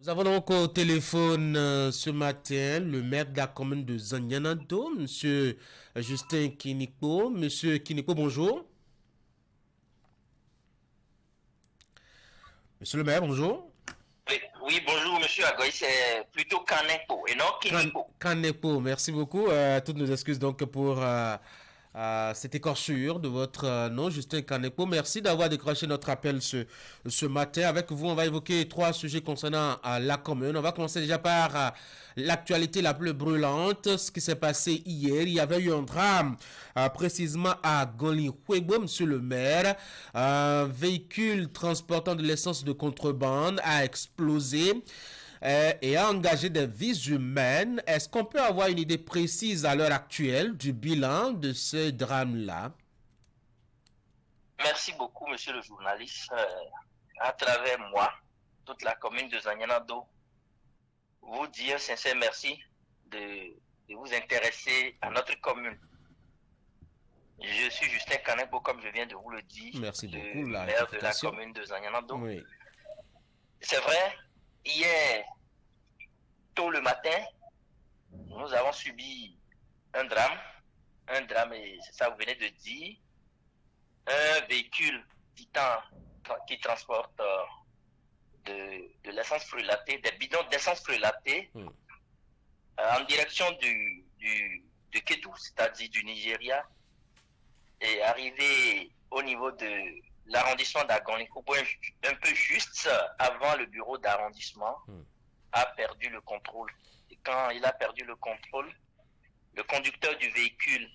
Nous avons donc au téléphone ce matin le maire de la commune de Zanyanando, monsieur Justin Kiniko. Monsieur Kiniko, bonjour. Monsieur le maire, bonjour. Oui, oui, bonjour Monsieur Agoy, c'est plutôt Kanepo et non Kiniko. Kanepo, merci beaucoup. Toutes nos excuses donc pour cette écorchure de votre nom, Justin Kanepo. Merci d'avoir décroché notre appel ce matin. Avec vous, on va évoquer trois sujets concernant la commune. On va commencer déjà par l'actualité la plus brûlante, ce qui s'est passé hier. Il y avait eu un drame précisément à Goli-Huebo, monsieur le maire. Un véhicule transportant de l'essence de contrebande a explosé et a engagé des vies humaines. Est-ce qu'on peut avoir une idée précise à l'heure actuelle du bilan de ce drame-là? Merci beaucoup Monsieur le journaliste. À travers moi, toute la commune de Zanyanado, vous dire sincère merci de vous intéresser à notre commune. Je suis Justin Kanepo, comme je viens de vous le dire, Merci beaucoup, le la maire de la rectification. commune de Zanyanado. Oui. C'est vrai, hier, tôt le matin, nous avons subi un drame, et c'est ça que vous venez de dire, un véhicule Titan qui transporte de l'essence frulatée, des bidons d'essence frulatée, en direction de Kédou, c'est-à-dire du Nigeria, est arrivé au niveau de l'arrondissement d'Agonikobo, un peu juste avant le bureau d'arrondissement, a perdu le contrôle. Et quand il a perdu le contrôle, le conducteur du véhicule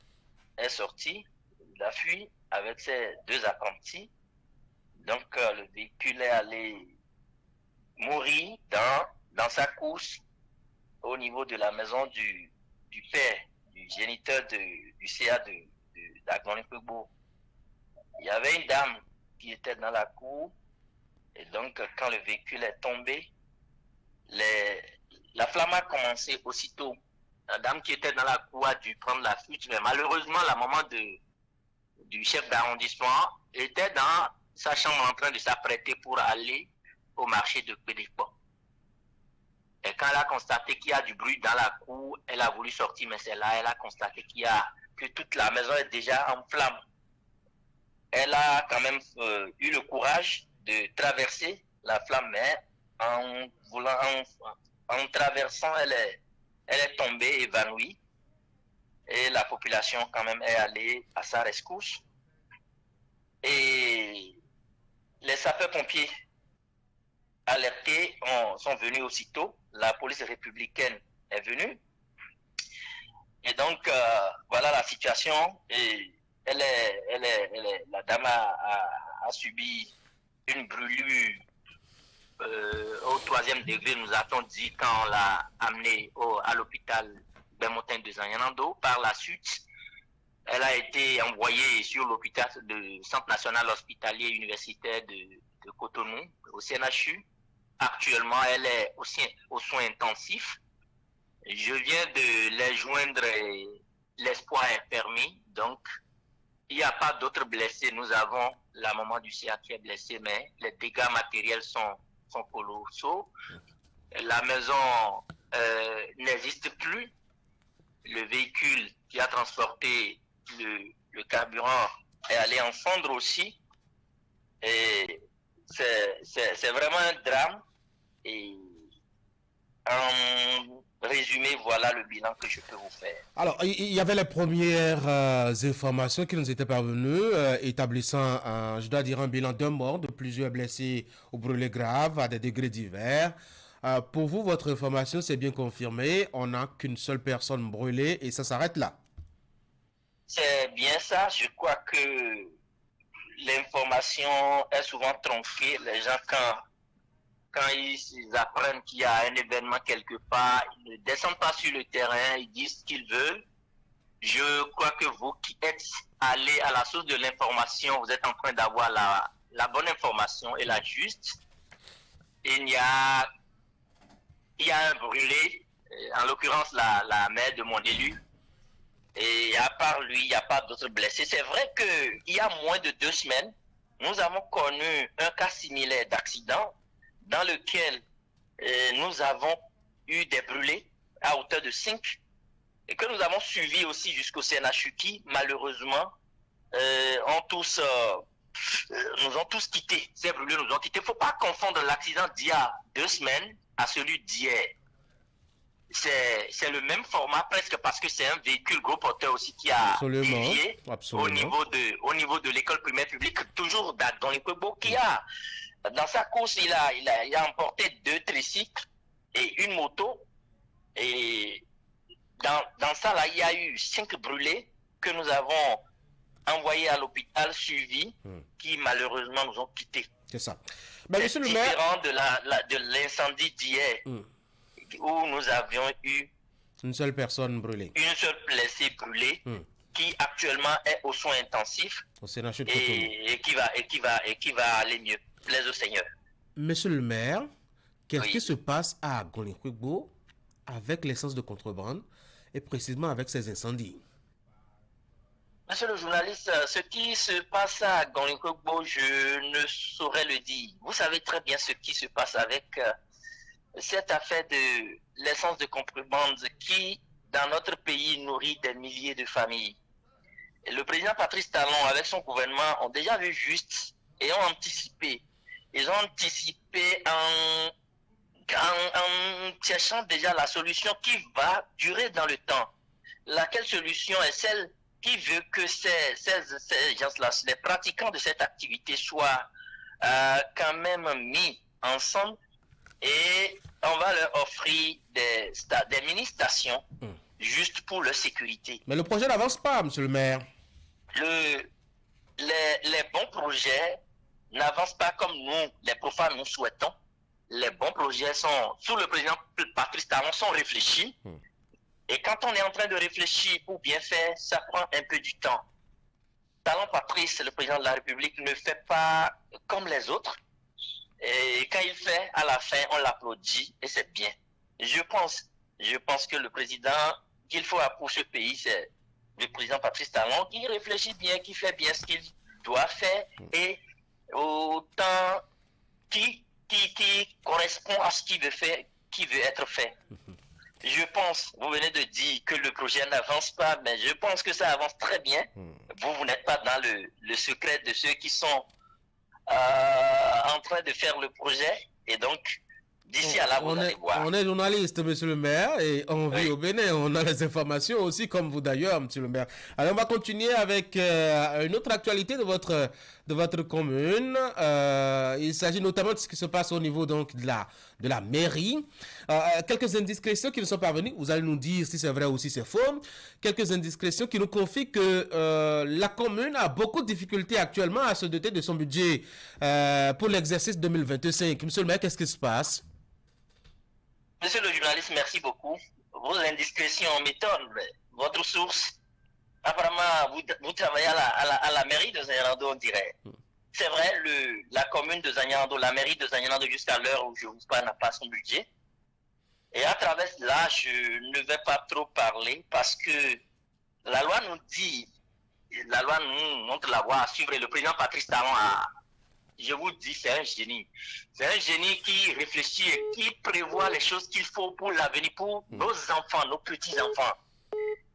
est sorti, il a fui avec ses deux apprentis. Donc le véhicule est allé mourir dans sa course au niveau de la maison du père, du géniteur du CA d'Agonikobo. Il y avait une dame qui était dans la cour, et donc quand le véhicule est tombé, la flamme a commencé aussitôt. La dame qui était dans la cour a dû prendre la fuite, mais malheureusement, la maman du chef d'arrondissement était dans sa chambre en train de s'apprêter pour aller au marché de Pédépo. Et quand elle a constaté qu'il y a du bruit dans la cour, elle a voulu sortir, mais c'est là, elle a constaté que toute la maison est déjà en flammes. Elle a quand même eu le courage de traverser la flamme, mais en traversant, elle est tombée, évanouie, et la population quand même est allée à sa rescousse. Et les sapeurs-pompiers alertés sont venus aussitôt. La police républicaine est venue. Et donc, voilà la situation. Et la dame a subi une brûlure au 3e degré, nous a-t-on dit, quand on l'a amenée à l'hôpital Bermotin de Zanyanando. Par la suite, elle a été envoyée sur l'hôpital de Centre national hospitalier universitaire de Cotonou, au CNHU. Actuellement, elle est aux soins intensifs. Je viens de les joindre et l'espoir est permis. Donc, il n'y a pas d'autres blessés. Nous avons la maman du CA qui est blessée, mais les dégâts matériels sont colossaux. La maison n'existe plus. Le véhicule qui a transporté le carburant est allé en fondre aussi. Et c'est vraiment un drame. Et en résumé, voilà le bilan que je peux vous faire. Alors, il y avait les premières informations qui nous étaient parvenues, établissant, je dois dire, un bilan d'un mort, de plusieurs blessés ou brûlés graves à des degrés divers. Pour vous, votre information, c'est bien confirmé. On n'a qu'une seule personne brûlée et ça s'arrête là. C'est bien ça. Je crois que l'information est souvent tronquée. Les gens, quand ils apprennent qu'il y a un événement quelque part, ils ne descendent pas sur le terrain, ils disent ce qu'ils veulent. Je crois que vous qui êtes allés à la source de l'information, vous êtes en train d'avoir la bonne information et la juste. Il y a un brûlé, en l'occurrence la mère de mon élu. Et à part lui, il n'y a pas d'autres blessés. C'est vrai qu'il y a moins de 2 semaines, nous avons connu un cas similaire d'accident dans lequel nous avons eu des brûlés à hauteur de 5 et que nous avons suivis aussi jusqu'au CNHU qui, malheureusement, nous ont tous quittés. Ces brûlés nous ont quittés. Il ne faut pas confondre l'accident d'il y a 2 semaines à celui d'hier. C'est le même format presque parce que c'est un véhicule gros porteur aussi qui a dévié au niveau de l'école primaire publique, toujours dans les Kwebo, qui a, dans sa course, il a emporté 2 tricycles et une moto. Et dans ça, là, il y a eu 5 brûlés que nous avons envoyés à l'hôpital suivis, qui malheureusement nous ont quittés. C'est ça. Ben, c'est différent de l'incendie d'hier, où nous avions eu une seule personne brûlée. Une seule blessée brûlée, qui actuellement est aux soins intensifs et qui va aller mieux. Plaise au Seigneur. Monsieur le maire, qu'est-ce qui se passe à Gonlikwebo avec l'essence de contrebande et précisément avec ces incendies? Monsieur le journaliste, ce qui se passe à Gonlikwebo, je ne saurais le dire. Vous savez très bien ce qui se passe avec cette affaire de l'essence de contrebande qui, dans notre pays, nourrit des milliers de familles. Et le président Patrice Talon, avec son gouvernement, ont déjà vu juste et ont anticipé. Ils ont anticipé en cherchant déjà la solution qui va durer dans le temps. Laquelle solution est celle qui veut que ces gens-là, les pratiquants de cette activité soient quand même mis ensemble et on va leur offrir des mini-stations juste pour leur sécurité. Mais le projet n'avance pas, monsieur le maire. Les bons projets n'avancent pas comme nous, les profanes, nous souhaitons. Les bons projets sont, sous le président Patrice Talon, sont réfléchis. Et quand on est en train de réfléchir pour bien faire, ça prend un peu du temps. Talon Patrice, le président de la République, ne fait pas comme les autres. Et quand il fait, à la fin, on l'applaudit et c'est bien. Je pense que le président qu'il faut pour ce pays, c'est le président Patrice Talon qui réfléchit bien, qui fait bien ce qu'il doit faire et autant qui correspond à ce qu'il veut faire, qui veut être fait. Je pense, vous venez de dire que le projet n'avance pas, mais je pense que ça avance très bien. Vous n'êtes pas dans le secret de ceux qui sont en train de faire le projet. Et donc, d'ici à là, vous allez voir. On est journaliste, monsieur le maire, et on vit au Bénin. On a les informations aussi, comme vous d'ailleurs, monsieur le maire. Alors, on va continuer avec une autre actualité de votre commune. Il s'agit notamment de ce qui se passe au niveau donc, de la mairie. Quelques indiscrétions qui nous sont parvenues. Vous allez nous dire si c'est vrai ou si c'est faux. Quelques indiscrétions qui nous confient que la commune a beaucoup de difficultés actuellement à se doter de son budget pour l'exercice 2025. Monsieur le maire, qu'est-ce qui se passe? Monsieur le journaliste, merci beaucoup. Vos indiscrétions m'étonnent. Votre source, apparemment, vous travaillez à la mairie de Zanyarando, on dirait. C'est vrai, la commune de Zanyarando, la mairie de Zanyarando, jusqu'à l'heure où je vous parle, n'a pas son budget. Et à travers cela, je ne vais pas trop parler parce que la loi nous dit, la loi nous montre la voie à suivre et le président Patrice Talon je vous dis, c'est un génie. C'est un génie qui réfléchit et qui prévoit les choses qu'il faut pour l'avenir, pour nos enfants, nos petits-enfants.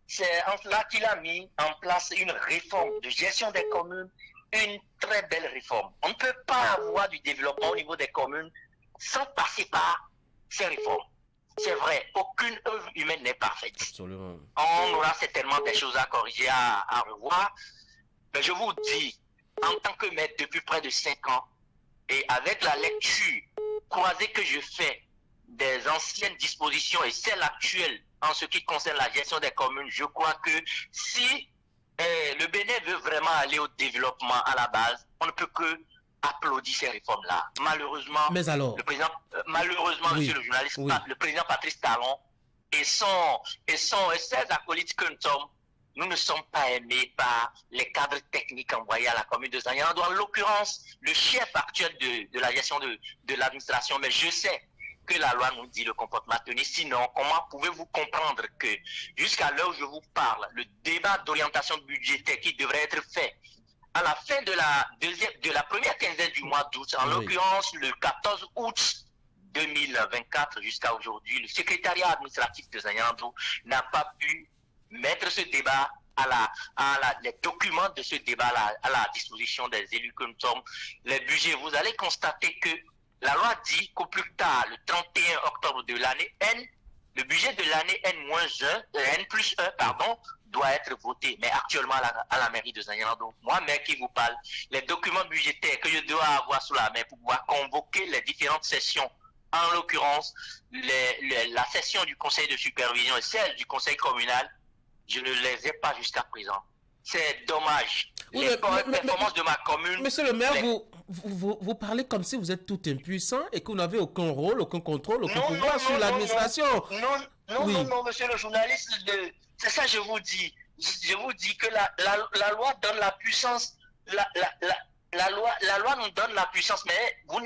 C'est en cela qu'il a mis en place une réforme de gestion des communes, une très belle réforme. On ne peut pas avoir du développement au niveau des communes sans passer par ces réformes. C'est vrai, aucune œuvre humaine n'est parfaite. Absolument. On aura certainement des choses à corriger, à revoir. Mais je vous dis, en tant que maître depuis près de 5 ans, et avec la lecture croisée que je fais des anciennes dispositions et celles actuelles en ce qui concerne la gestion des communes, je crois que si le Bénin veut vraiment aller au développement à la base, on ne peut que applaudir ces réformes-là. Malheureusement, mais alors, oui, monsieur le journaliste, oui, le président Patrice Talon et ses acolytes que nous sommes, nous ne sommes pas aimés par les cadres techniques envoyés à la commune de Zanyarando, en l'occurrence le chef actuel de la gestion de l'administration, mais je sais que la loi nous dit le comportement à tenir. Sinon, comment pouvez-vous comprendre que jusqu'à l'heure où je vous parle, le débat d'orientation budgétaire qui devrait être fait à la fin de la première quinzaine du mois d'août, en l'occurrence le 14 août 2024 jusqu'à aujourd'hui, le secrétariat administratif de Zanyando n'a pas pu mettre ce débat les documents de ce débat à la disposition des élus que nous sommes, les budgets. Vous allez constater que la loi dit qu'au plus tard, le 31 octobre de l'année N, le budget de l'année N+1, pardon, doit être voté. Mais actuellement, à la mairie de Zanyando, moi, maire qui vous parle, les documents budgétaires que je dois avoir sous la main pour pouvoir convoquer les différentes sessions, en l'occurrence, la session du conseil de supervision et celle du conseil communal, je ne les ai pas jusqu'à présent. C'est dommage. Oui, les performances de ma commune... Monsieur le maire, vous parlez comme si vous êtes tout impuissant et que vous n'avez aucun rôle, aucun contrôle, aucun pouvoir sur l'administration. Non, monsieur le journaliste, c'est ça je vous dis. Je vous dis que la loi donne la puissance. La loi nous donne la puissance, mais vous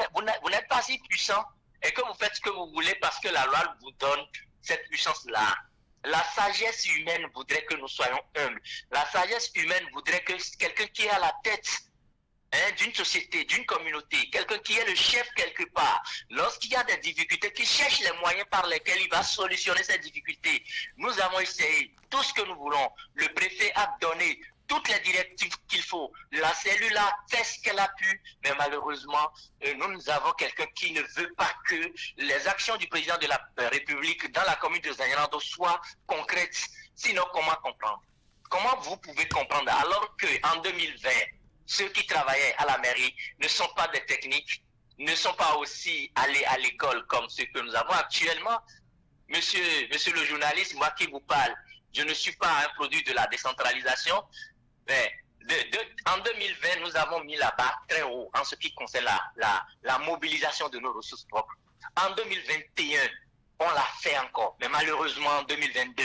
n'êtes pas si puissant et que vous faites ce que vous voulez parce que la loi vous donne cette puissance-là. La sagesse humaine voudrait que nous soyons humbles. La sagesse humaine voudrait que quelqu'un qui est à la tête d'une société, d'une communauté, quelqu'un qui est le chef quelque part, lorsqu'il y a des difficultés, qui cherche les moyens par lesquels il va solutionner ces difficultés. Nous avons essayé tout ce que nous voulons. Le préfet a donné toutes les directives qu'il faut. La cellule a fait ce qu'elle a pu, mais malheureusement, nous avons quelqu'un qui ne veut pas que les actions du président de la République dans la commune de Zanyando soient concrètes. Sinon, comment comprendre? Comment vous pouvez comprendre alors qu'en 2020, ceux qui travaillaient à la mairie ne sont pas des techniques, ne sont pas aussi allés à l'école comme ceux que nous avons actuellement? Monsieur le journaliste, moi qui vous parle, je ne suis pas un produit de la décentralisation. Mais en 2020, nous avons mis la barre très haut en ce qui concerne la mobilisation de nos ressources propres. En 2021, on l'a fait encore. Mais malheureusement, en 2022,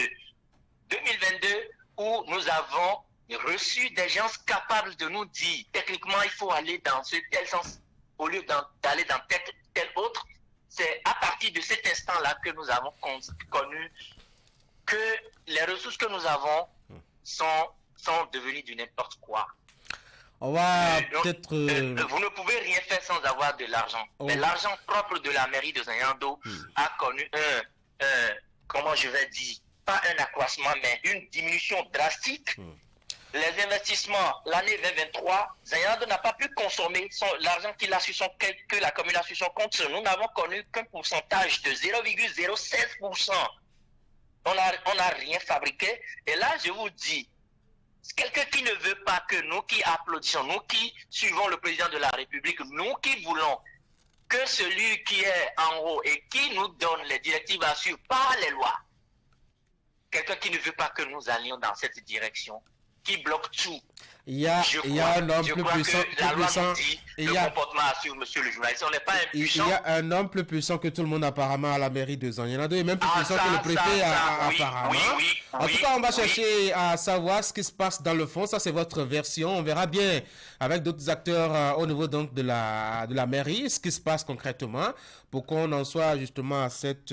où nous avons reçu des gens capables de nous dire, techniquement, il faut aller dans ce tel sens, au lieu d'aller dans tel autre. C'est à partir de cet instant-là que nous avons connu que les ressources que nous avons sont devenues du n'importe quoi. On va peut-être... Vous ne pouvez rien faire sans avoir de l'argent. Mais l'argent propre de la mairie de Zanyando a connu comment je vais dire, pas un accroissement, mais une diminution drastique. Les investissements, l'année 2023, Zanyando n'a pas pu consommer l'argent qu'il a sur son que la commune a sur son compte. Nous n'avons connu qu'un pourcentage de 0,07%. On n'a rien fabriqué. Et là, je vous dis, quelqu'un qui ne veut pas que nous qui applaudissons, nous qui suivons le président de la République, nous qui voulons que celui qui est en haut et qui nous donne les directives à suivre par les lois, quelqu'un qui ne veut pas que nous allions dans cette direction, qui bloque tout. Il y a un homme plus puissant. Comportement à suivre, monsieur le journaliste. On n'est pas impuissant. Il y a un homme plus puissant que tout le monde apparemment à la mairie de Zanyando et même plus puissant que le préfet apparemment. En tout cas, on va chercher à savoir ce qui se passe dans le fond. Ça, c'est votre version. On verra bien avec d'autres acteurs au niveau donc de la mairie ce qui se passe concrètement pour qu'on en soit justement à cette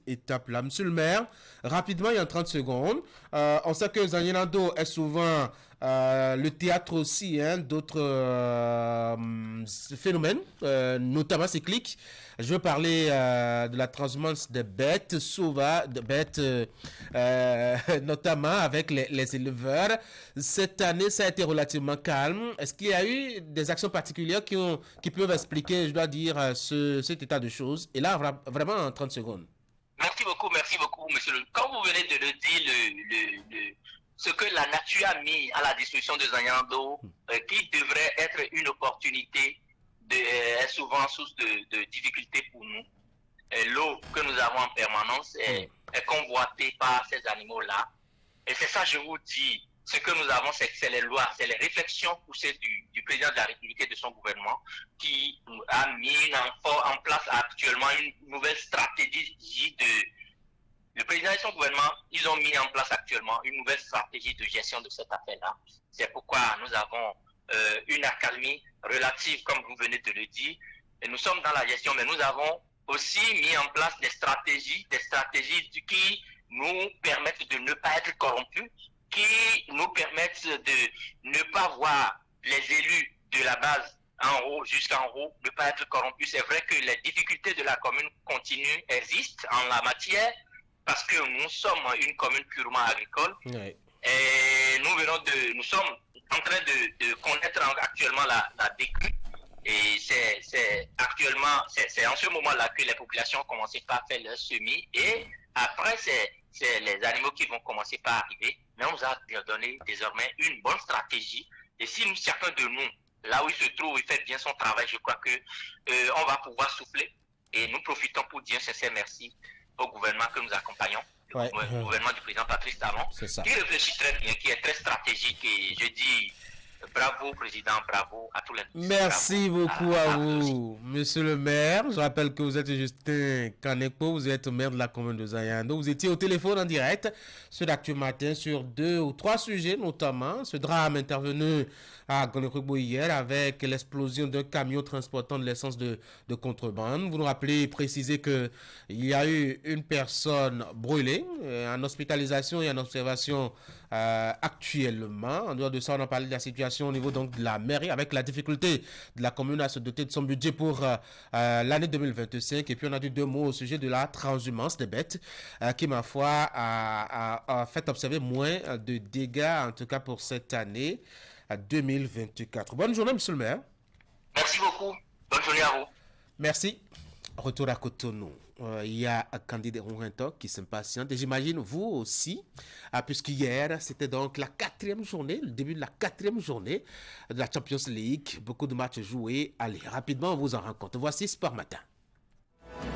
étape-là. Monsieur le maire, rapidement, il y a 30 secondes. On sait que Zanyando est souvent le théâtre aussi d'autres phénomènes, notamment cycliques. Je veux parler de la transhumance des bêtes sauvages, notamment avec les éleveurs. Cette année, ça a été relativement calme. Est-ce qu'il y a eu des actions particulières qui peuvent expliquer, je dois dire, cet état de choses? Et là, vraiment en 30 secondes. Merci beaucoup, monsieur. Comme vous venez de le dire, ce que la nature a mis à la disposition de Zanyando, qui devrait être une opportunité, est souvent source de difficultés pour nous. L'eau que nous avons en permanence est convoitée par ces animaux-là. Et c'est ça, je vous dis, ce que nous avons, c'est les lois, c'est les réflexions poussées du président de la République et de son gouvernement qui a mis en place actuellement une nouvelle stratégie Le président et son gouvernement, ils ont mis en place actuellement une nouvelle stratégie de gestion de cette affaire-là. C'est pourquoi nous avons une accalmie relative, comme vous venez de le dire. Et nous sommes dans la gestion, mais nous avons aussi mis en place des stratégies qui nous permettent de ne pas être corrompus, qui nous permettent de ne pas voir les élus de la base en haut jusqu'en haut, ne pas être corrompu. C'est vrai que les difficultés de la commune continuent, existent en la matière, parce que nous sommes une commune purement agricole. Oui. Et nous sommes en train de connaître actuellement la décrue. Et c'est actuellement, c'est en ce moment-là que les populations ont commencé par faire leur semis. Et après, c'est les animaux qui vont commencer par arriver. Mais on nous a donné désormais une bonne stratégie. Et si chacun de nous, là où il se trouve, il fait bien son travail, je crois que on va pouvoir souffler. Et nous profitons pour dire sincère merci au gouvernement que nous accompagnons. Ouais. Le gouvernement du président Patrice Talon, qui réfléchit très bien, qui est très stratégique, et je dis bravo président, bravo à tous les... Merci beaucoup à vous, monsieur le maire. Je rappelle que vous êtes Justin Kanekpo, vous êtes maire de la commune de Zayando. Vous étiez au téléphone en direct sur l'Actu Matin sur 2 ou 3 sujets, notamment ce drame intervenu à Gonekogbo hier avec l'explosion d'un camion transportant de l'essence de contrebande. Vous nous rappelez, précisez qu'il y a eu une personne brûlée en hospitalisation et en observation actuellement. En dehors de ça, on a parlé de la situation au niveau donc de la mairie avec la difficulté de la commune à se doter de son budget pour l'année 2025. Et puis on a dit 2 mots au sujet de la transhumance des bêtes qui, ma foi, a fait observer moins de dégâts, en tout cas pour cette année 2024. Bonne journée, monsieur le maire. Merci beaucoup. Bonne journée à vous. Merci. Retour à Cotonou. Il y a un candidat Rourinto qui s'impatiente et j'imagine vous aussi, puisqu'hier c'était donc la 4e journée, le début de la 4e journée de la Champions League. Beaucoup de matchs joués. Allez, rapidement on vous en rend compte. Voici Sport Matin.